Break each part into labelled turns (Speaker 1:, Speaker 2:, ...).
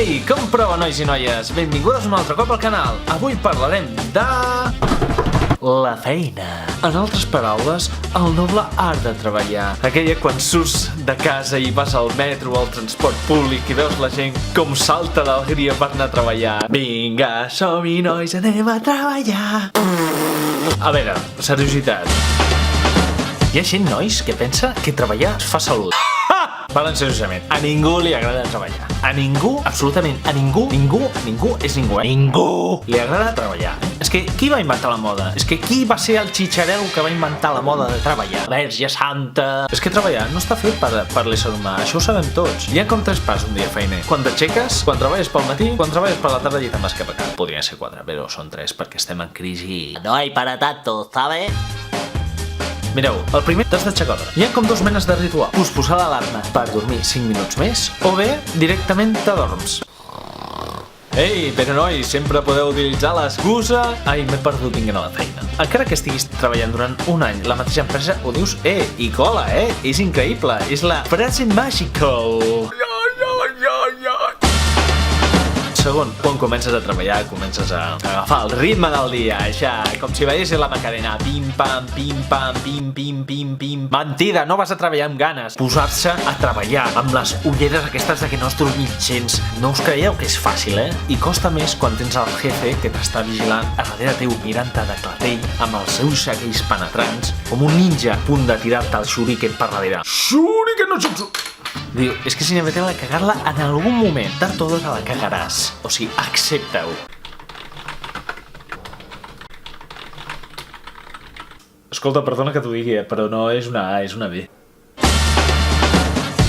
Speaker 1: Ei, com prova, nois i noies? Benvingudes un altre cop al canal. Avui parlarem de... la feina. En altres paraules, el noble art de treballar. Aquella quan surts de casa i vas al metro o al transport públic i veus la gent com salta d'alegria per anar a treballar. Vinga, som-hi, nois, anem a treballar. A veure, seriositat. Hi ha gent, nois, que pensa que treballar fa salut. Parlant seriosament, a ningú li agrada treballar. A ningú, absolutament a ningú, ningú és ningú, Ningú li agrada treballar. És que qui va inventar la moda? És que qui va ser el xitxarel que va inventar la moda de treballar? Verge Santa! És que treballar no està fet per l'ésser humà, això ho sabem tots. Hi ha com 3 passos un dia feiner. Quan t'aixeques, quan treballes pel matí, quan treballes per la tarda i te'n vas cap a casa. Podrien ser 4, però són 3 perquè estem en crisi.
Speaker 2: No hay para tanto, ¿sabe?
Speaker 1: Mireu, el primer t'has d'aixecar d'hora. Hi ha com 2 menes de ritual. Posposar l'alarma per dormir 5 minuts més o bé directament t'adorms. Ei, però nois, sempre podeu utilitzar l'excusa ai, m'he perdut vinguent a la feina. Encara que estiguis treballant durant un any a la mateixa empresa, ho dius, i cola, és increïble, és la frase màgica. Segon, quan comences a treballar, comences a agafar el ritme del dia, ja, com si veiessis la Macarena, pim-pam, pim-pam, pim-pim-pim-pim. Mentida, no vas a treballar amb ganes. Posar-se a treballar amb les ulleres aquestes de que no has dormit gens. No us creieu que és fàcil, I costa més quan tens el jefe que t'està vigilant a darrere teu, mirant-te de clatell, amb els seus aquells penetrants, com un ninja a punt de tirar-te el shuriken per darrere. Shuriken no jutsu! Diu, és que si inevitable de cagar-la en algun moment, tard o d'hora la cagaràs. O sigui, accepta-ho. Escolta, perdona que t'ho digui, però no és una A, és una B.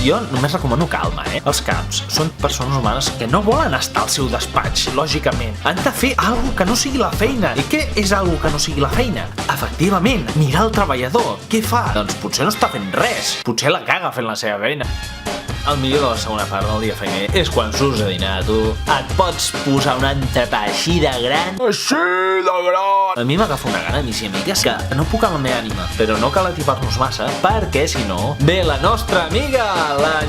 Speaker 1: Jo només recomano calma, Els caps són persones humanes que no volen estar al seu despatx, lògicament. Han de fer alguna que no sigui la feina. I què és alguna que no sigui la feina? Efectivament, mirar el treballador. Què fa? Doncs potser no està fent res. Potser la caga fent la seva feina. El millor de la segona part del dia feiner és quan surts a dinar, tu. Et pots posar un entrepà així de gran. Així de gran! A mi m'agafa una gana, amics i amigues, que no puc amb la meva ànima. Però no cal atipar-nos massa, perquè si no... ve la nostra amiga, la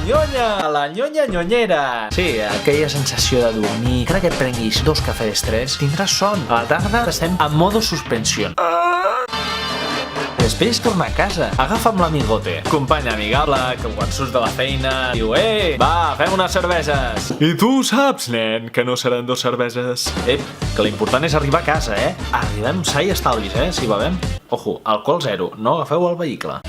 Speaker 1: nyonya nyonyera. Sí, aquella sensació de dormir. Encara que et prenguis 2 cafès 3, tindràs son. A la tarda estem en modo suspensió. Després torna a casa, agafa amb l'amigote, company amigable, que quan surts de la feina diu, va, fem unes cerveses. I tu saps, nen, que no seran 2 cerveses. Que l'important és arribar a casa, Arribem sa i estalvis, si bevem. Ojo, alcohol 0, no agafeu el vehicle.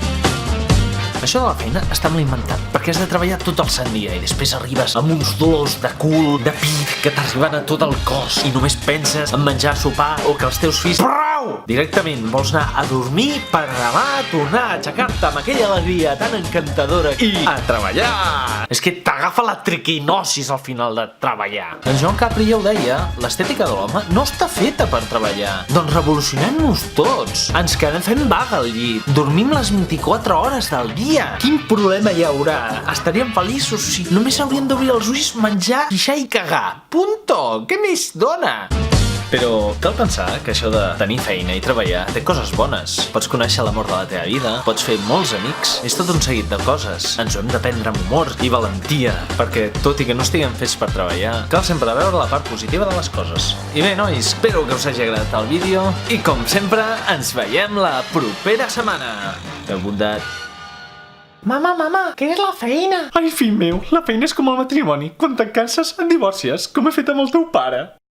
Speaker 1: Això de la feina està molt inventat, perquè has de treballar tot el sant dia i després arribes amb uns dolors de cul, de pit, que t'arriben a tot el cos i només penses en menjar sopar o que els teus fills... Prou! Directament vols anar a dormir per demà tornar a aixecar-te amb aquella alegria tan encantadora i a treballar! És que t'agafa la triquinosis al final de treballar. En Joan Capri ja ho deia, l'estètica de l'home no està feta per treballar. Doncs revolucionem-nos tots. Ens quedem fent vaga al llit. Dormim les 24 hores del dia. Quin problema hi haurà? Estaríem feliços si només hauríem d'obrir els ulls, menjar, pixar i cagar. Punto! Què més dona? Però cal pensar que això de tenir feina i treballar té coses bones. Pots conèixer l'amor de la teva vida, pots fer molts amics, és tot un seguit de coses. Ens ho hem de prendre amb humor i valentia, perquè tot i que no estiguem fets per treballar, cal sempre veure la part positiva de les coses. I bé, nois, espero que us hagi agradat el vídeo i com sempre ens veiem la propera setmana. Heu bondat.
Speaker 3: Mama, què és la feina?
Speaker 1: Ai, fill meu, la feina és com el matrimoni. Quan te'n canses, et divorcies, com he fet amb el teu pare.